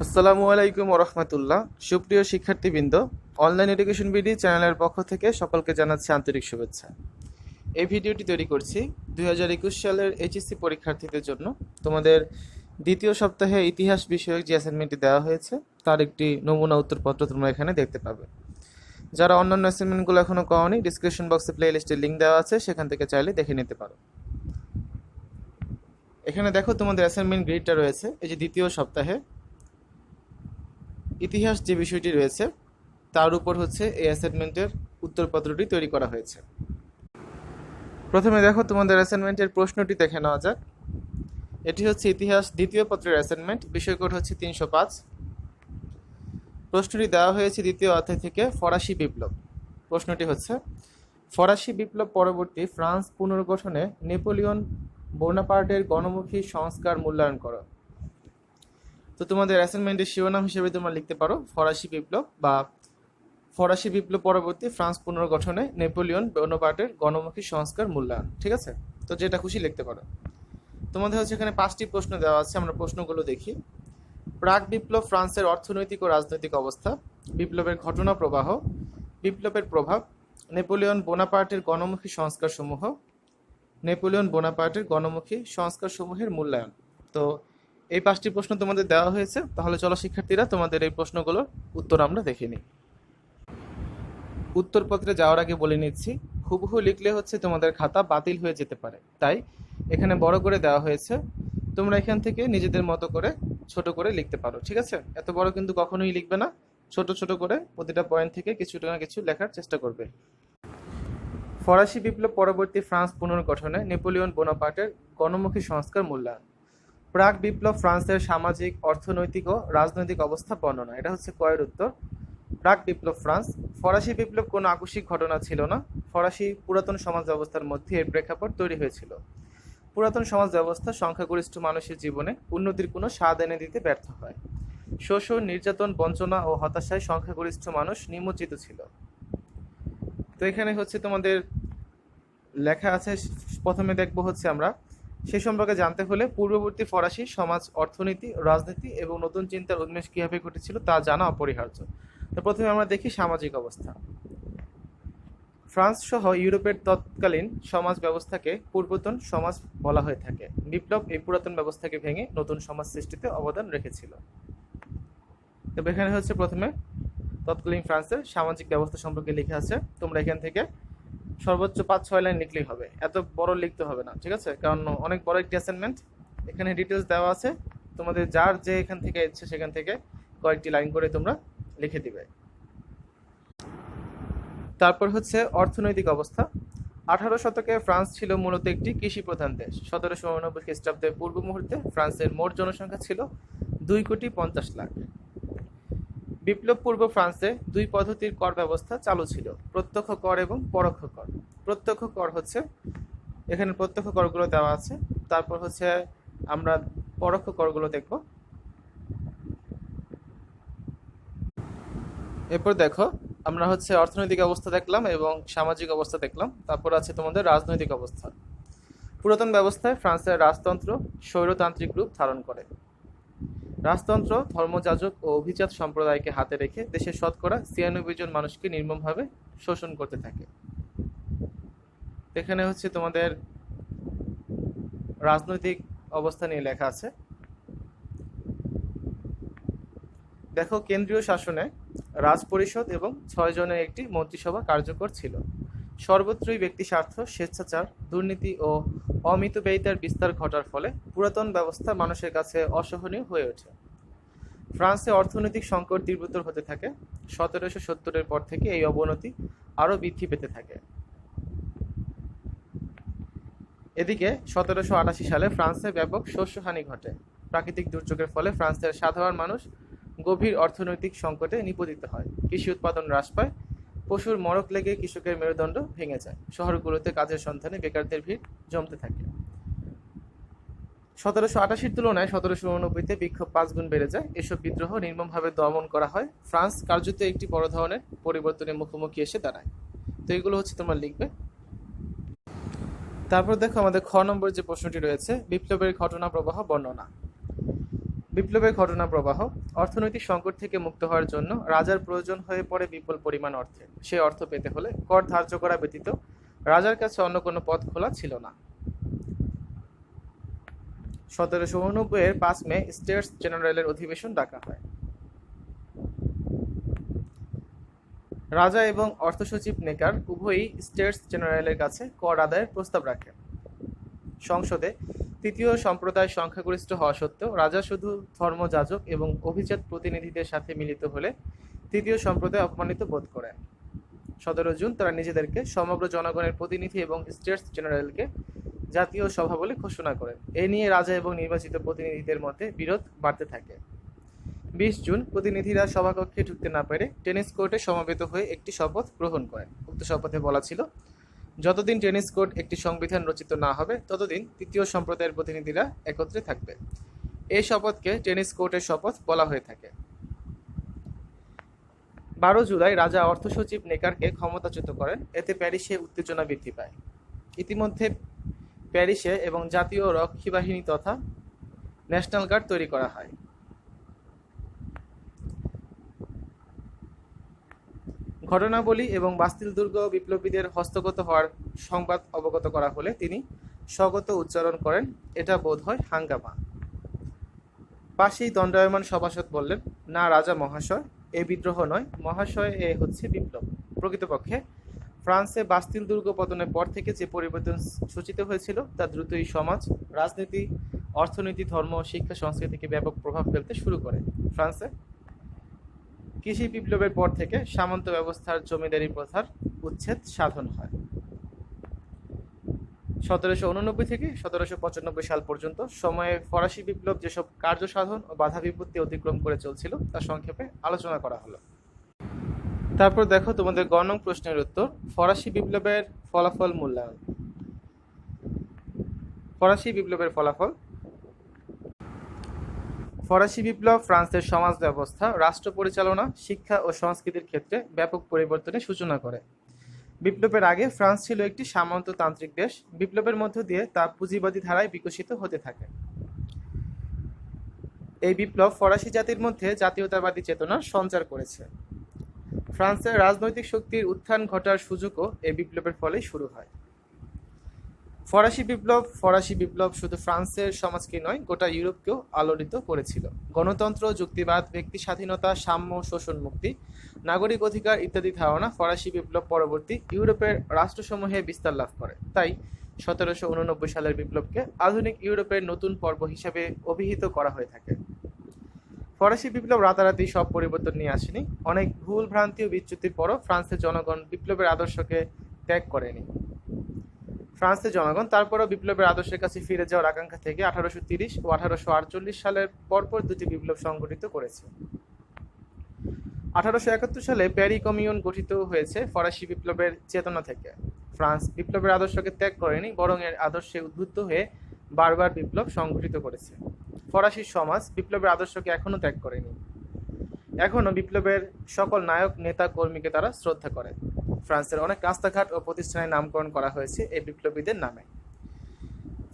আসসালামু আলাইকুম ওরহমতুল্লাহ। সুপ্রিয় শিক্ষার্থীবৃন্দ, অনলাইন এডুকেশন বিডি চ্যানেলের পক্ষ থেকে সকলকে জানাচ্ছি আন্তরিক শুভেচ্ছা। এই ভিডিওটি তৈরি করছি 2021 সালের এইচএসসি পরীক্ষার্থীদের জন্য। তোমাদের দ্বিতীয় সপ্তাহে ইতিহাস বিষয়ক যে অ্যাসাইনমেন্টটি দেওয়া হয়েছে তার একটি নমুনা উত্তরপত্র তোমরা এখানে দেখতে পাবে। যারা অন্যান্য অ্যাসাইনমেন্টগুলো এখনও করোনি, ডিসক্রিপশন বক্সে প্লে লিস্টের লিঙ্ক দেওয়া আছে, সেখান থেকে চাইলে দেখে নিতে পারো। এখানে দেখো তোমাদের অ্যাসাইনমেন্ট গ্রিডটা রয়েছে। এই যে দ্বিতীয় সপ্তাহে ইতিহাস যে বিষয়টি রয়েছে তার উপর হচ্ছে এই অ্যাসাইনমেন্টের উত্তরপত্রটি তৈরি করা হয়েছে। প্রথমে দেখো তোমাদের অ্যাসাইনমেন্টের প্রশ্নটি দেখে নেওয়া যাক। এটি হচ্ছে ইতিহাস দ্বিতীয় পত্রের অ্যাসাইনমেন্ট, বিষয় কোড হচ্ছে 305। প্রশ্নটি দেওয়া হয়েছে দ্বিতীয় অধ্যায় থেকে, ফরাসি বিপ্লব। প্রশ্নটি হচ্ছে, ফরাসি বিপ্লব পরবর্তী ফ্রান্স পুনর্গঠনে নেপোলিয়ন বোনাপার্টের গণমুখী সংস্কার মূল্যায়ন করো। তো তোমাদের অ্যাসাইনমেন্টের শিরোনাম হিসেবে তোমরা লিখতে পারো ফরাসি বিপ্লব বা ফরাসি বিপ্লব পরবর্তী ফ্রান্স পুনর্গঠনে নেপোলিয়ন বোনাপার্টের গণমুখী সংস্কার মূল্যায়ন। ঠিক আছে, তো যেটা খুশি লিখতে পারো। তোমাদের হচ্ছে এখানে 5টি প্রশ্ন দেওয়া আছে, আমরা প্রশ্নগুলো দেখি। প্রাক বিপ্লব ফ্রান্সের অর্থনৈতিক ও রাজনৈতিক অবস্থা, বিপ্লবের ঘটনা প্রবাহ, বিপ্লবের প্রভাব, নেপোলিয়ন বোনাপার্টের গণমুখী সংস্কারসমূহ, নেপোলিয়ন বোনাপার্টের গণমুখী সংস্কারসমূহের মূল্যায়ন। তো এই 5টি প্রশ্ন তোমাদের দেওয়া হয়েছে। তাহলে চলো শিক্ষার্থীরা, তোমাদের এই প্রশ্নগুলোর উত্তর আমরা দেখে নিই। উত্তরপত্রে যাওয়ার আগে বলে নিচ্ছি, হুবহু লিখলে হচ্ছে তোমাদের খাতা বাতিল হয়ে যেতে পারে, তাই এখানে বড় করে দেওয়া হয়েছে। তোমরা এখান থেকে নিজেদের মতো করে ছোট করে লিখতে পারো। ঠিক আছে, এত বড় কিন্তু কখনোই লিখবে না, ছোট ছোট করে প্রতিটা পয়েন্ট থেকে কিছুটা না কিছু লেখার চেষ্টা করবে। ফরাসি বিপ্লব পরবর্তী ফ্রান্স পুনর্গঠনে নেপোলিয়ন বোনাপার্টের গণমুখী সংস্কার মূল্যায়ন। প্রাক বিপ্লব ফ্রান্সের সামাজিক, অর্থনৈতিক ও রাজনৈতিক অবস্থা বর্ণনা। এটা হচ্ছে কয়ের উত্তর। প্রাক বিপ্লব ফ্রান্স। ফরাসি বিপ্লব কোনো আকস্মিক ঘটনা ছিল না। ফরাসি পুরাতন সমাজ ব্যবস্থার মধ্যে এর প্রেক্ষাপট তৈরি হয়েছিল। পুরাতন সমাজ ব্যবস্থা সংখ্যাগরিষ্ঠ মানুষের জীবনে উন্নতির কোনো স্বাদ এনে দিতে ব্যর্থ হয়। শোষণ, নির্যাতন, বঞ্চনা ও হতাশায় সংখ্যাগরিষ্ঠ মানুষ নিমজ্জিত ছিল। তো এখানে হচ্ছে তোমাদের লেখা আছে, প্রথমে দেখবো হচ্ছে আমরা সে সম্পর্কে জানতে হলে পূর্ববর্তী ফরাসি সমাজ, অর্থনীতি, রাজনীতি এবং নতুন চিন্তার উন্মেষ কীভাবে ঘটেছিল তা জানা অপরিহার্য। তো প্রথমে আমরা দেখি সামাজিক অবস্থা। ফ্রান্স সহ ইউরোপের তৎকালীন সমাজ ব্যবস্থাকে পূর্বতন সমাজ বলা হয়ে থাকে। বিপ্লব এই পুরাতন ব্যবস্থাকে ভেঙে নতুন সমাজ সৃষ্টিতে অবদান রেখেছিল। তবে এখানে হচ্ছে প্রথমে তৎকালীন ফ্রান্সের সামাজিক ব্যবস্থা সম্পর্কে লেখা আছে। তোমরা এখান থেকে সর্বোচ্চ 5-6 লাইন লিখলেই হবে, এত বড় লিখতে হবে না। ঠিক আছে, কারণ অনেক বড় একটি অ্যাসাইনমেন্ট। এখানে ডিটেলস দেওয়া আছে, তোমাদের যার যে এখান থেকে ইচ্ছে সেখান থেকে কয়েকটি লাইন করে তোমরা লিখে দিবে। তারপর হচ্ছে অর্থনৈতিক অবস্থা। 18 শতকে ফ্রান্স ছিল মূলত একটি কৃষি প্রধান দেশ। 1789 খ্রিস্টাব্দের পূর্ব মুহূর্তে ফ্রান্সের মোট জনসংখ্যা ছিল 2,50,00,000। বিপ্লব পূর্ব ফ্রান্সে 2 পদ্ধতির কর ব্যবস্থা চালু ছিল, প্রত্যক্ষ কর এবং পরোক্ষ কর। প্রত্যক্ষ কর হচ্ছে, এখানে প্রত্যক্ষ করগুলো দেওয়া আছে। তারপর হচ্ছে আমরা পরোক্ষ করগুলো দেখব। এরপর দেখো, আমরা হচ্ছে অর্থনৈতিক অবস্থা দেখলাম এবং সামাজিক অবস্থা দেখলাম। তারপর আছে তোমাদের রাজনৈতিক অবস্থা। পুরাতন ব্যবস্থায় ফ্রান্সের রাজতন্ত্র স্বৈরতান্ত্রিক রূপ ধারণ করে। রাজতন্ত্র ধর্মযাজক ও অভিজাত সম্প্রদায়কে হাতে রেখে দেশের শতকরা 96 জন মানুষকে নির্মমভাবে শোষণ করতে থাকে। এখানে হচ্ছে তোমাদের রাজনৈতিক অবস্থা নিয়ে লেখা আছে। দেখো, কেন্দ্রীয় শাসনে রাজ পরিষদ এবং 6 জনের একটি মন্ত্রিসভা কার্যকর ছিল। সর্বত্রই ব্যক্তি স্বার্থ, স্বেচ্ছাচার, দুর্নীতি ও অমিতব্যয়িতার বিস্তার ঘটার ফলে পুরাতন ব্যবস্থা মানুষের কাছে অসহনীয় হয়ে ওঠে। ফ্রান্সে অর্থনৈতিক সংকট তীব্রতর হতে থাকে। 1770-এর পর থেকে এই অবনতি আরও বৃদ্ধি পেতে থাকে। এদিকে 1788 সালে ফ্রান্সে ব্যাপক শস্যহানি ঘটে। প্রাকৃতিক দুর্যোগের ফলে ফ্রান্সের সাধারণ মানুষ গভীর অর্থনৈতিক সংকটে নিপতিত হয়। কৃষি উৎপাদন হ্রাস পায়। পশুর মড়ক লেগে কৃষকের মেরুদণ্ড ভেঙে যায়। শহরগুলোতে কাজের সন্ধানে বেকারদের ভিড় জমতে থাকে। 1788-র তুলনায় 1789-তে বিক্ষোভ 5 গুণ বেড়ে যায়। এসব বিদ্রোহ নির্মমভাবে দমন করা হয়। ফ্রান্স কার্যত একটি বড় ধরনের পরিবর্তনের মুখোমুখি এসে দাঁড়ায়। তো এগুলো হচ্ছে তোমরা লিখবে। তারপর দেখো আমাদের খ নম্বর যে প্রশ্নটি রয়েছে, বিপ্লবের ঘটনা প্রবাহ বর্ণনা। বিপ্লবের ঘটনা প্রবাহ। অর্থনৈতিক সংকট থেকে মুক্ত হওয়ার জন্য রাজার প্রয়োজন হয়ে পড়ে বিপুল পরিমাণ অর্থের। সেই অর্থ পেতে হলে কর ধার্য করা ব্যতীত রাজার কাছে অন্য কোনো পথ খোলা ছিল না। 1789 5 মে স্টেটস জেনারেলের অধিবেশন ডাকা হয়। রাজা এবং অর্থসচিব নেকার উভয়ই স্টেটস জেনারেলের কাছে কর আদায়ের প্রস্তাব রাখেন। সংসদে তৃতীয় সম্প্রদায় সংখ্যাগরিষ্ঠ হওয়া সত্ত্বেও রাজা শুধু ধর্মযাজক এবং অভিজাত প্রতিনিধিদের সাথে মিলিত হলে তৃতীয় সম্প্রদায় অপমানিত বোধ করেন। 17 জুন তারা নিজেদেরকে সমগ্র জনগণের প্রতিনিধি এবং স্টেটস জেনারেলকে জাতীয় সভা বলে ঘোষণা করেন। এ নিয়ে রাজা এবং নির্বাচিত প্রতিনিধিদের মধ্যে বিরোধ বাড়তে থাকে। 20 জুন প্রতিনিধিরা সভাকক্ষে ঢুকতে না পেরে টেনিস কোর্টে সমবেত হয়ে একটি শপথ গ্রহণ করেন। উক্ত শপথে বলা ছিল, যতদিন টেনিস কোর্ট একটি সংবিধান রচিত না হবে ততদিন তৃতীয় সম্প্রদায়ের প্রতিনিধিরা একত্রে থাকবে। এই শপথকে টেনিস কোর্টের শপথ বলা হয়ে থাকে। 12 জুলাই রাজা অর্থসচিব নেকারকে ক্ষমতাচ্যুত করেন। এতে প্যারিসে উত্তেজনা বৃদ্ধি পায়। ইতিমধ্যে প্যারিসে এবং জাতীয় রক্ষী বাহিনী তথা ন্যাশনাল গার্ড তৈরি করা হয়। ঘটনাবলী এবং বাস্তিল দুর্গ বিপ্লবীদের হস্তগত হওয়ার সংবাদ অবগত করা হলে তিনি স্বগত উচ্চারণ করেন, এটা বোধ হয় হাঙ্গামা। পাশেই দণ্ডায়মান সভাসদ বললেন, না রাজা মহাশয়, এ বিদ্রোহ নয় মহাশয়, এ হচ্ছে বিপ্লব। প্রকৃতপক্ষে ফ্রান্সে বাস্তিল দুর্গ পতনের পর থেকে যে পরিবর্তন সূচিত হয়েছিল তা দ্রুতই সমাজ, রাজনীতি, অর্থনীতি, ধর্ম, শিক্ষা, সংস্কৃতিকে ব্যাপক প্রভাব ফেলতে শুরু করে। ফ্রান্সে কৃষি বিপ্লবের পর থেকে সামন্ত ব্যবস্থার জমিদারি প্রথার উচ্ছেদ সাধন হয়। 1789 থেকে 1795 সাল পর্যন্ত সময়ে ফরাসি বিপ্লব যেসব কার্য সাধন ও বাধা বিপত্তি অতিক্রম করে চলছিল তা সংক্ষেপে আলোচনা করা হলো। তারপর দেখো তোমাদের গ নং প্রশ্নের উত্তর, ফরাসি বিপ্লবের ফলাফল মূল্যায়ন। ফরাসি বিপ্লবের ফলাফল। ফরাসি বিপ্লব ফ্রান্সের সমাজ ব্যবস্থা, রাষ্ট্র পরিচালনা, শিক্ষা ও সংস্কৃতির ক্ষেত্রে ব্যাপক পরিবর্তনের সূচনা করে। বিপ্লবের আগে ফ্রান্স ছিল একটি সামন্ততান্ত্রিক দেশ। বিপ্লবের মধ্য দিয়ে তা পুঁজিবাদী ধারায় বিকশিত হতে থাকে। এই বিপ্লব ফরাসি জাতির মধ্যে জাতীয়তাবাদী চেতনার সঞ্চার করেছে। ফ্রান্সের রাজনৈতিক শক্তির উত্থান ঘটার সুযোগও এই বিপ্লবের ফলেই শুরু হয়। ফরাসি বিপ্লব শুধু ফ্রান্সের সমাজকে নয়, গোটা ইউরোপকেও আলোড়িত করেছিল। গণতন্ত্র, যুক্তিবাদ, ব্যক্তি স্বাধীনতা, সাম্য, শোষণ মুক্তি, নাগরিক অধিকার ইত্যাদি ধারণা ফরাসি বিপ্লব পরবর্তী ইউরোপের রাষ্ট্রসমূহে বিস্তার লাভ করে। তাই 1789 সালের বিপ্লবকে আধুনিক ইউরোপের নতুন পর্ব হিসেবে অভিহিত করা হয়ে থাকে। ফরাসি বিপ্লব রাতারাতি সব পরিবর্তন নিয়ে আসেনি। অনেক ভুল ভ্রান্তি ও বিচ্যুতির পরও ফ্রান্সের জনগণ বিপ্লবের আদর্শকে ত্যাগ করেনি। ফ্রান্সের জনগণ তারপরও বিপ্লবের আদর্শের কাছে ফিরে যাওয়ার আকাঙ্ক্ষা থেকে 1830 ও 1848 সালের পরপর দুটি বিপ্লব সংগঠিত করেছে। 1871 সালে প্যারি কমিউন গঠিত হয়েছে ফরাসি বিপ্লবের চেতনা থেকে। ফ্রান্স বিপ্লবের আদর্শকে ত্যাগ করেনি, বরং এর আদর্শে উদ্বুদ্ধ হয়ে বারবার বিপ্লব সংগঠিত করেছে। ফরাসি সমাজ বিপ্লবের আদর্শকে এখনো ত্যাগ করেনি। এখনো বিপ্লবের সকল নায়ক, নেতা, কর্মীকে তারা শ্রদ্ধা করে। ফ্রান্সের অনেক রাস্তাঘাট ও প্রতিষ্ঠানের নামকরণ করা হয়েছে এই বিপ্লবীদের নামে।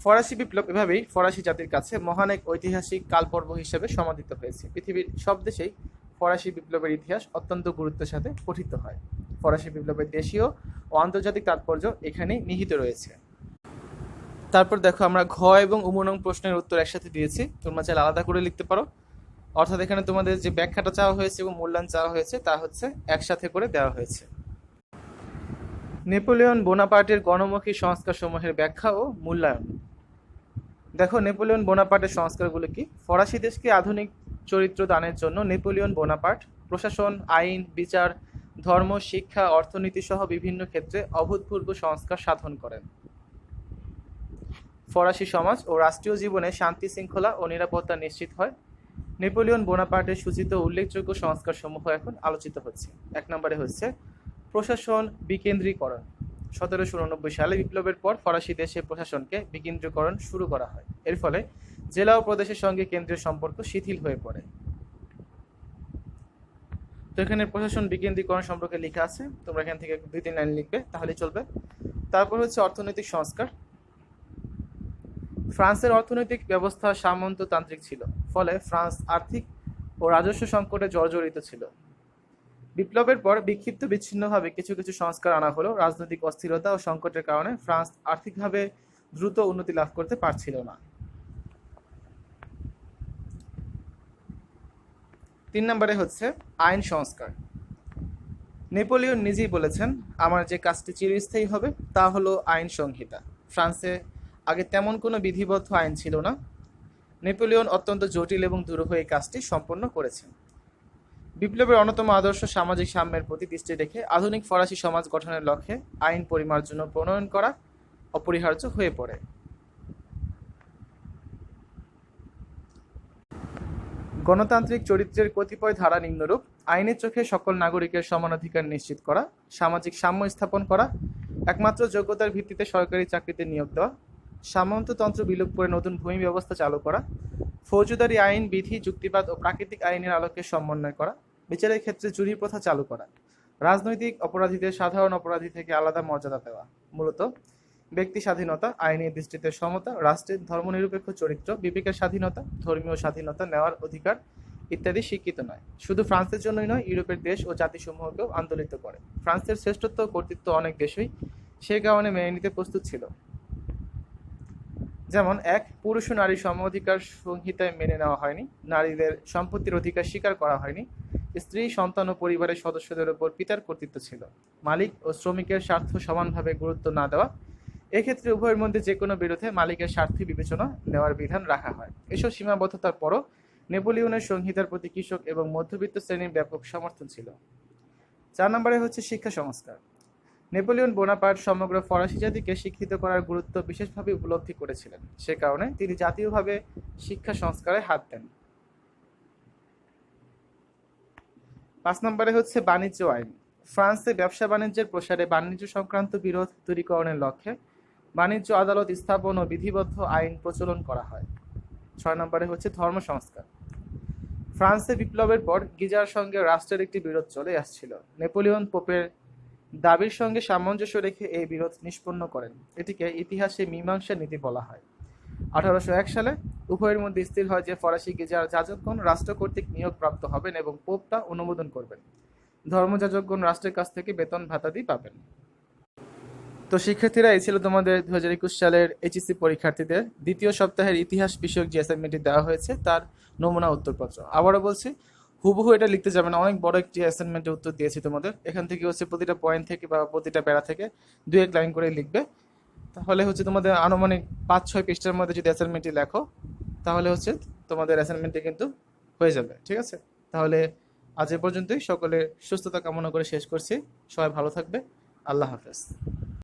ফরাসি বিপ্লব এভাবেই ফরাসি জাতির কাছে মহান এক ঐতিহাসিক কালপর্ব হিসেবে সমাদিত হয়েছে। পৃথিবীর সব দেশেই ফরাসি বিপ্লবের ইতিহাস অত্যন্ত গুরুত্বের সাথে পঠিত হয়। ফরাসি বিপ্লবের দেশীয় ও আন্তর্জাতিক তাৎপর্য এখানেই নিহিত রয়েছে। তারপর দেখো আমরা ঘ এবং উমনং প্রশ্নের উত্তর একসাথে দিয়েছি, তোমরা চাইলে আলাদা করে লিখতে পারো। অর্থাৎ এখানে তোমাদের যে ব্যাখ্যাটা চাওয়া হয়েছে এবং মূল্যায়ন চাওয়া হয়েছে তা হচ্ছে একসাথে করে দেওয়া হয়েছে। নেপোলিয়ন বোনাপার্টের গণমুখী সংস্কারসমূহের ব্যাখ্যা ও মূল্যায়ন। দেখো নেপোলিয়ন বোনাপার্টের সংস্কারগুলো কি। ফরাসি দেশকে আধুনিক চরিত্র দানের জন্য নেপোলিয়ন বোনাপার্ট প্রশাসন, আইন, বিচার, ধর্ম, শিক্ষা, অর্থনীতি সহ বিভিন্ন ক্ষেত্রে অভূতপূর্ব সংস্কার সাধন করেন। ফরাসি সমাজ ও রাষ্ট্রীয় জীবনে শান্তি, শৃঙ্খলা ও নিরাপত্তা নিশ্চিত হয়। নেপোলিয়ন বোনাপার্টের সূচিত উল্লেখযোগ্য সংস্কারসমূহ এখন আলোচিত হচ্ছে। 1 নম্বরে হচ্ছে প্রশাসন বিকেন্দ্রীকরণ। 1789 সালে বিপ্লবের পর ফরাসি দেশে প্রশাসনকে বিকেন্দ্রীকরণ শুরু করা হয়। এর ফলে জেলা ও প্রদেশের সঙ্গে কেন্দ্রীয় সম্পর্ক শিথিল হয়ে পড়ে। তো এখানে প্রশাসন বিকেন্দ্রীকরণ সম্পর্কে লেখা আছে, তোমরা এখান থেকে 2-3 লাইন লিখবে তাহলে চলবে। তারপর হচ্ছে অর্থনৈতিক সংস্কার। ফ্রান্সের অর্থনৈতিক ব্যবস্থা সামন্ততান্ত্রিক ছিল, ফলে ফ্রান্স আর্থিক ও রাজস্ব সংকটে জর্জরিত ছিল। বিপ্লবের পর বিক্ষিপ্ত বিচ্ছিন্নভাবে কিছু কিছু সংস্কার আনা হলেও রাজনৈতিক অস্থিরতা ও সংকটের কারণে ফ্রান্স আর্থিকভাবে দ্রুত উন্নতি লাভ করতে পারছিল না। 3 নম্বরে হচ্ছে আইন সংস্কার। নেপোলিয়ন নিজেই বলেছেন, আমার যে কাজটি চিরস্থায়ী হবে তা হলো আইন সংহিতা। ফ্রান্সে আগে তেমন কোনো বিধিবদ্ধ আইন ছিল না। নেপোলিয়ন অত্যন্ত জটিল এবং দুরূহ এই কাজটি সম্পন্ন করেছেন। বিপ্লবের অন্যতম আদর্শ সামাজিক সাম্যের প্রতি দৃষ্টি রেখে আধুনিক ফরাসি সমাজ গঠনের লক্ষ্যে আইন পরিমার্জন প্রণয়ন করা অপরিহার্য হয়ে পড়ে। গণতান্ত্রিক চরিত্রের কতিপয় ধারা নিম্নরূপ: আইনের চোখে সকল নাগরিকের সমান অধিকার নিশ্চিত করা, সামাজিক সাম্য স্থাপন করা, একমাত্র যোগ্যতার ভিত্তিতে সরকারি চাকরিতে নিয়োগ দেওয়া, সামন্ততন্ত্র বিলোপ করে নতুন ভূমি ব্যবস্থা চালু করা, ফৌজদারি আইন বিধি যুক্তিবাদ ও প্রাকৃতিক আইনের আলোকে সমন্বয় করা, বিচারের ক্ষেত্রে জুরি প্রথা চালু করা, রাজনৈতিক অপরাধীদের সাধারণ অপরাধী থেকে আলাদা মর্যাদা দেওয়া। মূলত ব্যক্তি স্বাধীনতা, আইনি দৃষ্টিতে সমতা, রাষ্ট্রের ধর্মনিরপেক্ষ চরিত্র, বিবেকের স্বাধীনতা, ধর্মীয় স্বাধীনতা নেওয়ার অধিকার ইত্যাদি স্বীকৃত নয়। শুধু ফ্রান্সের জন্যই নয়, ইউরোপের দেশ ও জাতিসমূহকেও আন্দোলিত করে। ফ্রান্সের শ্রেষ্ঠত্ব ও কর্তৃত্ব অনেক দেশই সে কারণে মেনে নিতে প্রস্তুত ছিল। যেমন পুরুষ ও নারী সম অধিকার সংহিতায় মেনে নেওয়া হয়নি, নারীদের সম্পত্তির অধিকার স্বীকার করা হয়নি, স্ত্রী, সন্তান ও পরিবারের সদস্যদের উপর পিতার কর্তৃত্ব ছিল, মালিক ও শ্রমিকের স্বার্থ সমানভাবে গুরুত্ব না দেওয়া, এক্ষেত্রে উভয়ের মধ্যে যে কোনো বিরোধে মালিকের স্বার্থে বিবেচনা নেওয়ার বিধান রাখা হয়। এসব সীমাবদ্ধতার পরও নেপোলিয়নের সংহিতার প্রতি কৃষক এবং মধ্যবিত্ত শ্রেণীর ব্যাপক সমর্থন ছিল। 4 নম্বরে হচ্ছে শিক্ষা সংস্কার। নেপোলিয়ন বোনাপার্ট সমগ্র ফরাসি জাতিকে শিক্ষিত করার গুরুত্ব বিশেষভাবে উপলব্ধি করেছিলেন। সে কারণে তিনি জাতীয়ভাবে শিক্ষা সংস্কারে হাত দেন। 5 নম্বরে হচ্ছে বাণিজ্য আইন। ফ্রান্সে ব্যবসা বাণিজ্যের প্রসারে বাণিজ্য সংক্রান্ত বিরোধ দূরীকরণের লক্ষ্যে বাণিজ্য আদালত স্থাপন ও বিধিবদ্ধ আইন প্রচলন করা হয়। 6 নম্বরে হচ্ছে ধর্ম সংস্কার। ফ্রান্সে বিপ্লবের পর গিজার সঙ্গে রাষ্ট্রের একটি বিরোধ চলে আসছিল। নেপোলিয়ন পোপের দাবির সঙ্গে সামঞ্জস্য রেখে এই বিরোধ নিষ্পন্ন করেন। এটিকে ইতিহাসে মীমাংসা নীতি বলা হয়। 1801 সালে উভয়ের মধ্যে স্থির হয় যে ফরাসি গিজার যাজকগণ রাষ্ট্র কর্তৃক নিয়োগ প্রাপ্ত হবেন এবং পোপ তা অনুমোদন করবেন। ধর্মযাজকগণ রাষ্ট্রের কাছ থেকে বেতন ভাতাদি পাবেন। তো শিক্ষার্থীরা, এই ছিল তোমাদের 2021 সালের এইচএসসি পরীক্ষার্থীদের দ্বিতীয় সপ্তাহের ইতিহাস বিষয়ক যে অ্যাসাইনমেন্টটি দেওয়া হয়েছে তার নমুনা উত্তরপত্র। আবারও বলছি, হুবহু এটা লিখতে যাবে না, অনেক বড় একটি অ্যাসাইনমেন্টের উত্তর দিয়েছি তোমাদের। এখান থেকে হচ্ছে প্রতিটা পয়েন্ট থেকে বা প্রতিটা প্যারা থেকে 2-1 লাইন করে লিখবে। তাহলে হচ্ছে তোমাদের আনুমানিক 5-6 পৃষ্ঠার মধ্যে যদি অ্যাসাইনমেন্টটি লেখো তাহলে হচ্ছে তোমাদের অ্যাসাইনমেন্টটি কিন্তু হয়ে যাবে। ঠিক আছে, তাহলে আজ এ পর্যন্তই। সকলের সুস্থতা কামনা করে শেষ করছি। সবাই ভালো থাকবে। আল্লাহ হাফেজ।